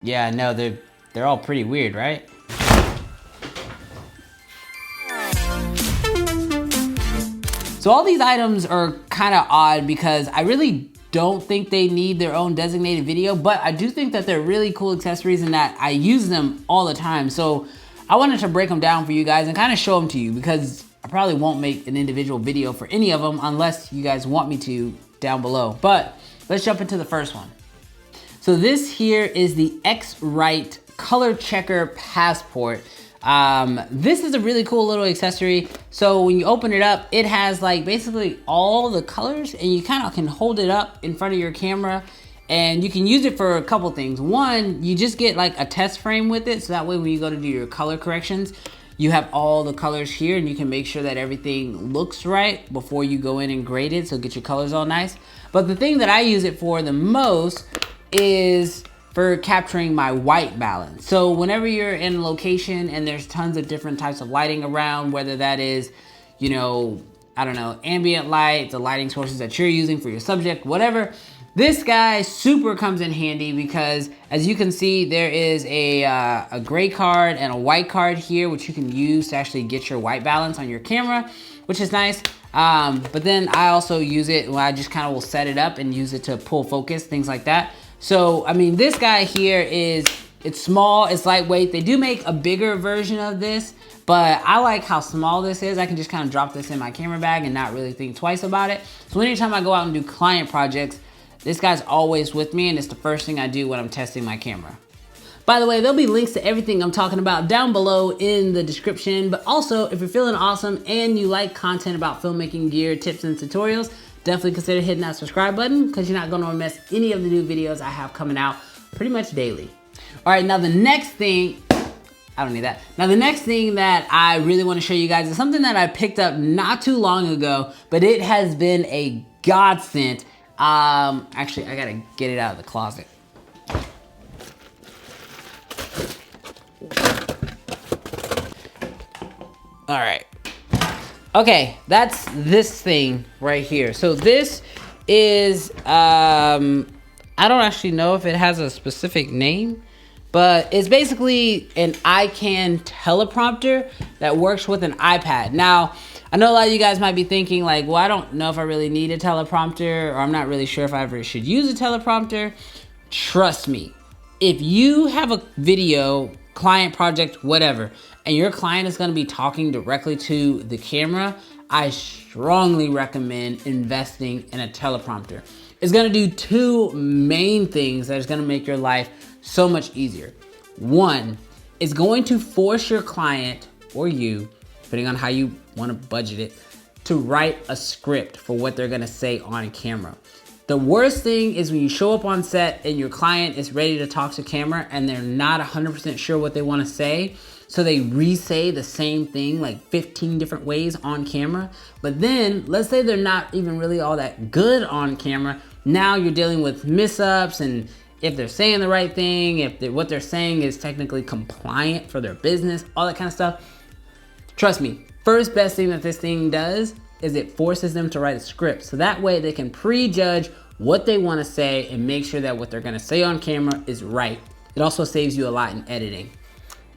Yeah, no, they're all pretty weird, right? So all these items are kind of odd because I really don't think they need their own designated video, but I do think that they're really cool accessories and that I use them all the time. So I wanted to break them down for you guys and kind of show them to you because I probably won't make an individual video for any of them unless you guys want me to down below. But let's jump into the first one. So this here is the X-Rite Color Checker Passport. This is a really cool little accessory. So when you open it up, it has like basically all the colors and you kind of can hold it up in front of your camera and you can use it for a couple things. One, you just get like a test frame with it. So that way when you go to do your color corrections, you have all the colors here and you can make sure that everything looks right before you go in and grade it. So get your colors all nice. But the thing that I use it for the most is for capturing my white balance. So whenever you're in a location and there's tons of different types of lighting around, whether that is, you know, I don't know, ambient light, the lighting sources that you're using for your subject, whatever, this guy super comes in handy because as you can see, there is a gray card and a white card here, which you can use to actually get your white balance on your camera, which is nice. But then I also use it when I just kind of will set it up and use it to pull focus, things like that. So, I mean, this guy here it's small, it's lightweight. They do make a bigger version of this, but I like how small this is. I can just kind of drop this in my camera bag and not really think twice about it. So anytime I go out and do client projects, this guy's always with me and it's the first thing I do when I'm testing my camera. By the way, there'll be links to everything I'm talking about down below in the description, but also if you're feeling awesome and you like content about filmmaking gear, tips, and tutorials, definitely consider hitting that subscribe button because you're not gonna miss any of the new videos I have coming out pretty much daily. All right, now the next thing, I don't need that. Now the next thing that I really wanna show you guys is something that I picked up not too long ago, but it has been a godsend. Actually, I gotta get it out of the closet. All right. Okay, that's this thing right here. So this is, I don't actually know if it has a specific name, but it's basically an iCan teleprompter that works with an iPad. Now, I know a lot of you guys might be thinking like, well, I don't know if I really need a teleprompter, or I'm not really sure if I ever should use a teleprompter. Trust me, if you have a video, client project, whatever, and your client is gonna be talking directly to the camera, I strongly recommend investing in a teleprompter. It's gonna do two main things that is gonna make your life so much easier. One, it's going to force your client or you, depending on how you wanna budget it, to write a script for what they're gonna say on camera. The worst thing is when you show up on set and your client is ready to talk to camera and they're not 100% sure what they want to say. So they re-say the same thing like 15 different ways on camera. But then let's say they're not even really all that good on camera. Now you're dealing with miss-ups and if they're saying the right thing, if what they're saying is technically compliant for their business, all that kind of stuff. Trust me, first best thing that this thing does is it forces them to write a script. So that way they can prejudge what they want to say and make sure that what they're going to say on camera is right. It also saves you a lot in editing.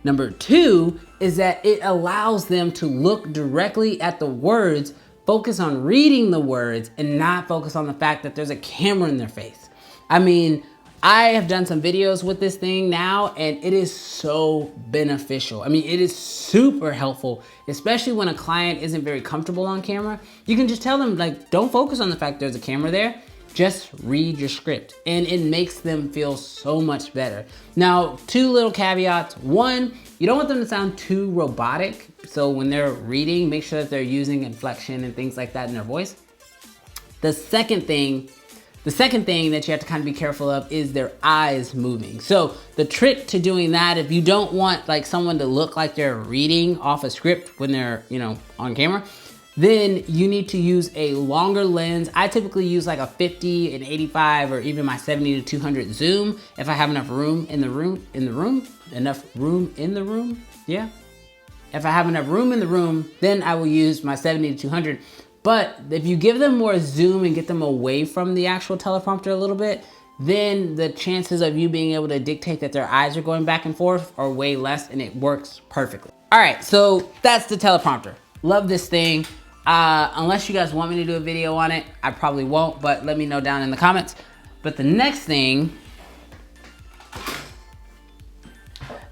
Number two is that it allows them to look directly at the words, focus on reading the words, and not focus on the fact that there's a camera in their face. I mean, I have done some videos with this thing now and it is so beneficial. I mean, it is super helpful, especially when a client isn't very comfortable on camera. You can just tell them like, don't focus on the fact there's a camera there, just read your script. And it makes them feel so much better. Now, two little caveats. One, you don't want them to sound too robotic. So when they're reading, make sure that they're using inflection and things like that in their voice. The second thing that you have to kind of be careful of is their eyes moving. So the trick to doing that, if you don't want like someone to look like they're reading off a script when they're, you know, on camera, then you need to use a longer lens. I typically use like a 50, an 85, or even my 70 to 200 zoom if I have enough room in the room, yeah. If I have enough room in the room, then I will use my 70 to 200. But if you give them more zoom and get them away from the actual teleprompter a little bit, then the chances of you being able to dictate that their eyes are going back and forth are way less, and it works perfectly. All right, so that's the teleprompter. Love this thing. Unless you guys want me to do a video on it, I probably won't, but let me know down in the comments. But the next thing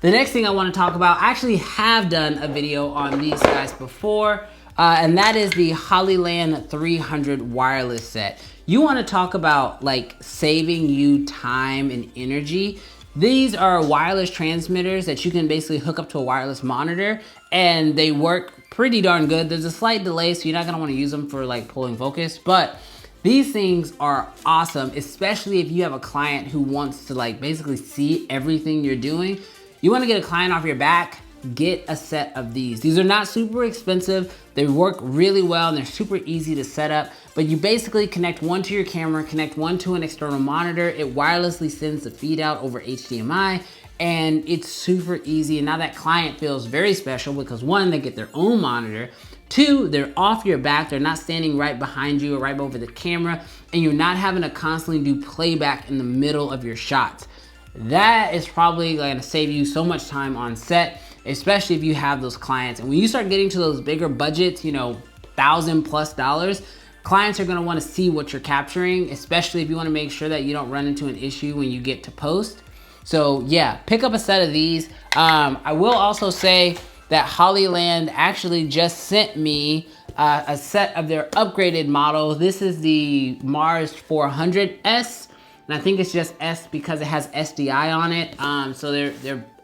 I want to talk about, I actually have done a video on these guys before, and that is the Hollyland 300 wireless set. You want to talk about like saving you time and energy. These are wireless transmitters that you can basically hook up to a wireless monitor, and they work pretty darn good. There's a slight delay, so you're not gonna wanna use them for like pulling focus, but these things are awesome, especially if you have a client who wants to like basically see everything you're doing. You wanna get a client off your back, get a set of these. These are not super expensive. They work really well and they're super easy to set up, but you basically connect one to your camera, connect one to an external monitor. It wirelessly sends the feed out over HDMI, and it's super easy. And now that client feels very special because one, they get their own monitor. Two, they're off your back. They're not standing right behind you or right over the camera, and you're not having to constantly do playback in the middle of your shots. That is probably gonna save you so much time on set, especially if you have those clients. And when you start getting to those bigger budgets, you know, $1,000+ clients are gonna wanna see what you're capturing, especially if you wanna make sure that you don't run into an issue when you get to post. So yeah, pick up a set of these. I will also say that Hollyland actually just sent me a set of their upgraded model. This is the Mars 400S. And I think it's just S because it has SDI on it. So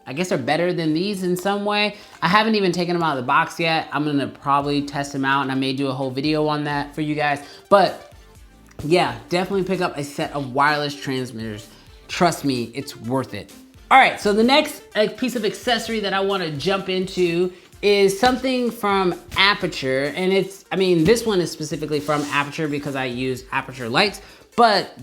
I guess they're better than these in some way. I haven't even taken them out of the box yet. I'm gonna probably test them out, and I may do a whole video on that for you guys. But yeah, definitely pick up a set of wireless transmitters. Trust me, it's worth it. All right, so the next piece of accessory that I wanna jump into is something from Aperture. And this one is specifically from Aperture because I use Aperture lights, but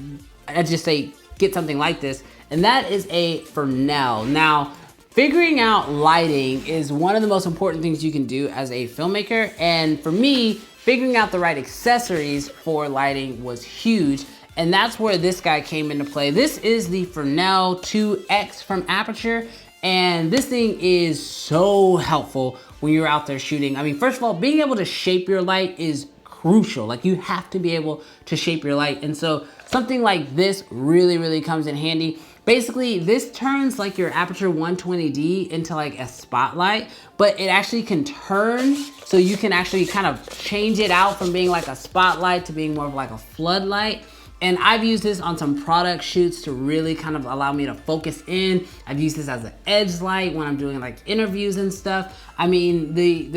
I just say get something like this, and that is a Fresnel. Now, figuring out lighting is one of the most important things you can do as a filmmaker, and for me, figuring out the right accessories for lighting was huge, and that's where this guy came into play. This is the Fresnel 2X from Aperture, and this thing is so helpful when you're out there shooting. I mean, first of all, being able to shape your light is crucial. Like, you have to be able to shape your light. And so something like this really, really comes in handy. Basically, this turns like your Aperture 120D into like a spotlight, but it actually can turn, so you can actually kind of change it out from being like a spotlight to being more of like a floodlight. And I've used this on some product shoots to really kind of allow me to focus in. I've used this as an edge light when I'm doing like interviews and stuff. I mean, the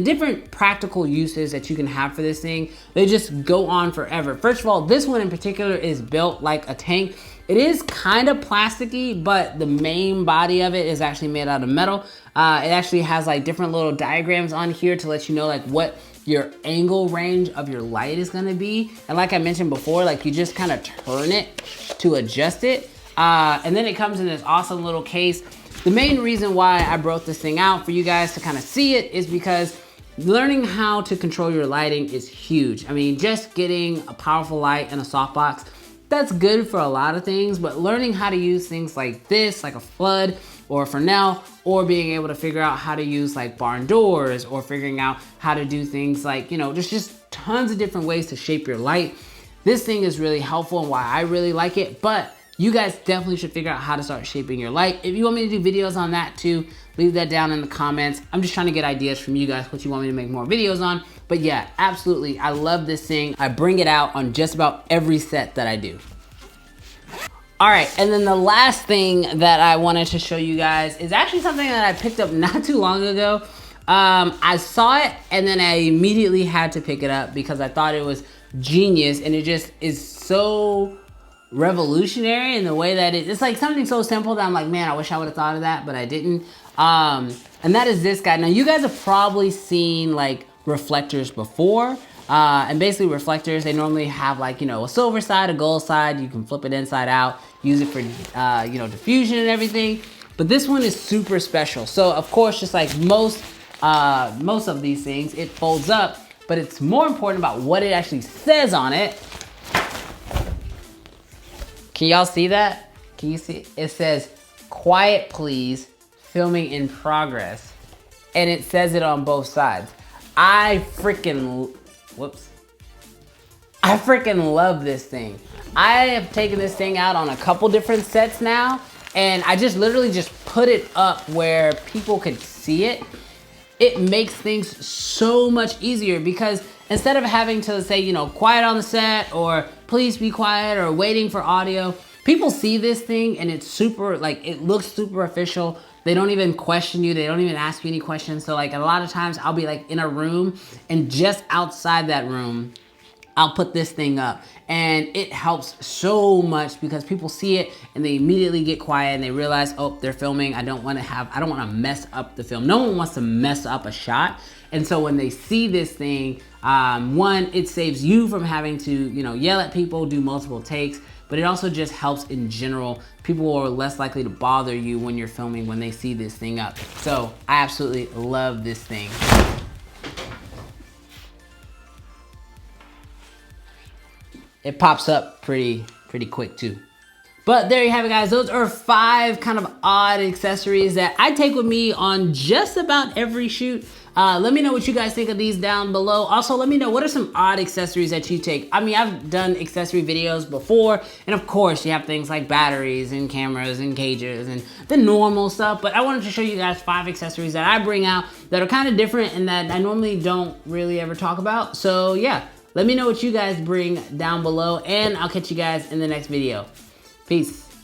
different practical uses that you can have for this thing, they just go on forever. First of all, this one in particular is built like a tank. It is kind of plasticky, but the main body of it is actually made out of metal. It actually has like different little diagrams on here to let you know like what your angle range of your light is gonna be. And like I mentioned before, like you just kind of turn it to adjust it. And then it comes in this awesome little case. The main reason why I brought this thing out for you guys to kind of see it is because learning how to control your lighting is huge. I mean, just getting a powerful light and a softbox, that's good for a lot of things, but learning how to use things like this, like a flood or a Fresnel, or being able to figure out how to use like barn doors, or figuring out how to do things like, you know, there's just tons of different ways to shape your light. This thing is really helpful and why I really like it, but you guys definitely should figure out how to start shaping your light. If you want me to do videos on that too, leave that down in the comments. I'm just trying to get ideas from you guys, what you want me to make more videos on. But yeah, absolutely, I love this thing. I bring it out on just about every set that I do. All right, and then the last thing that I wanted to show you guys is actually something that I picked up not too long ago. I saw it and then I immediately had to pick it up because I thought it was genius, and it just is so revolutionary in the way that it's like something so simple that I'm like, man, I wish I would have thought of that, but I didn't. And that is this guy. Now, you guys have probably seen like reflectors before. And basically reflectors, they normally have like, you know, a silver side, a gold side. You can flip it inside out, use it for, you know, diffusion and everything. But this one is super special. So of course, just like most of these things, it folds up, but it's more important about what it actually says on it. Can y'all see that? Can you see? It says, quiet please, filming in progress. And it says it on both sides. I freaking love this thing. I have taken this thing out on a couple different sets now, and I just literally just put it up where people could see it. It makes things so much easier because instead of having to say, you know, quiet on the set or please be quiet or waiting for audio, people see this thing and it's super, like, it looks super official. They don't even question you. They don't even ask you any questions. So like a lot of times I'll be like in a room and just outside that room, I'll put this thing up, and it helps so much because people see it and they immediately get quiet and they realize, oh, they're filming. I don't want to mess up the film. No one wants to mess up a shot. And so when they see this thing, one, it saves you from having to, you know, yell at people, do multiple takes, but it also just helps in general. People are less likely to bother you when you're filming when they see this thing up. So I absolutely love this thing. It pops up pretty quick too. But there you have it, guys. Those are 5 kind of odd accessories that I take with me on just about every shoot. Let me know what you guys think of these down below. Also, let me know what are some odd accessories that you take. I mean, I've done accessory videos before, and of course you have things like batteries and cameras and cages and the normal stuff, but I wanted to show you guys 5 accessories that I bring out that are kind of different and that I normally don't really ever talk about. So yeah, let me know what you guys bring down below, and I'll catch you guys in the next video. Peace.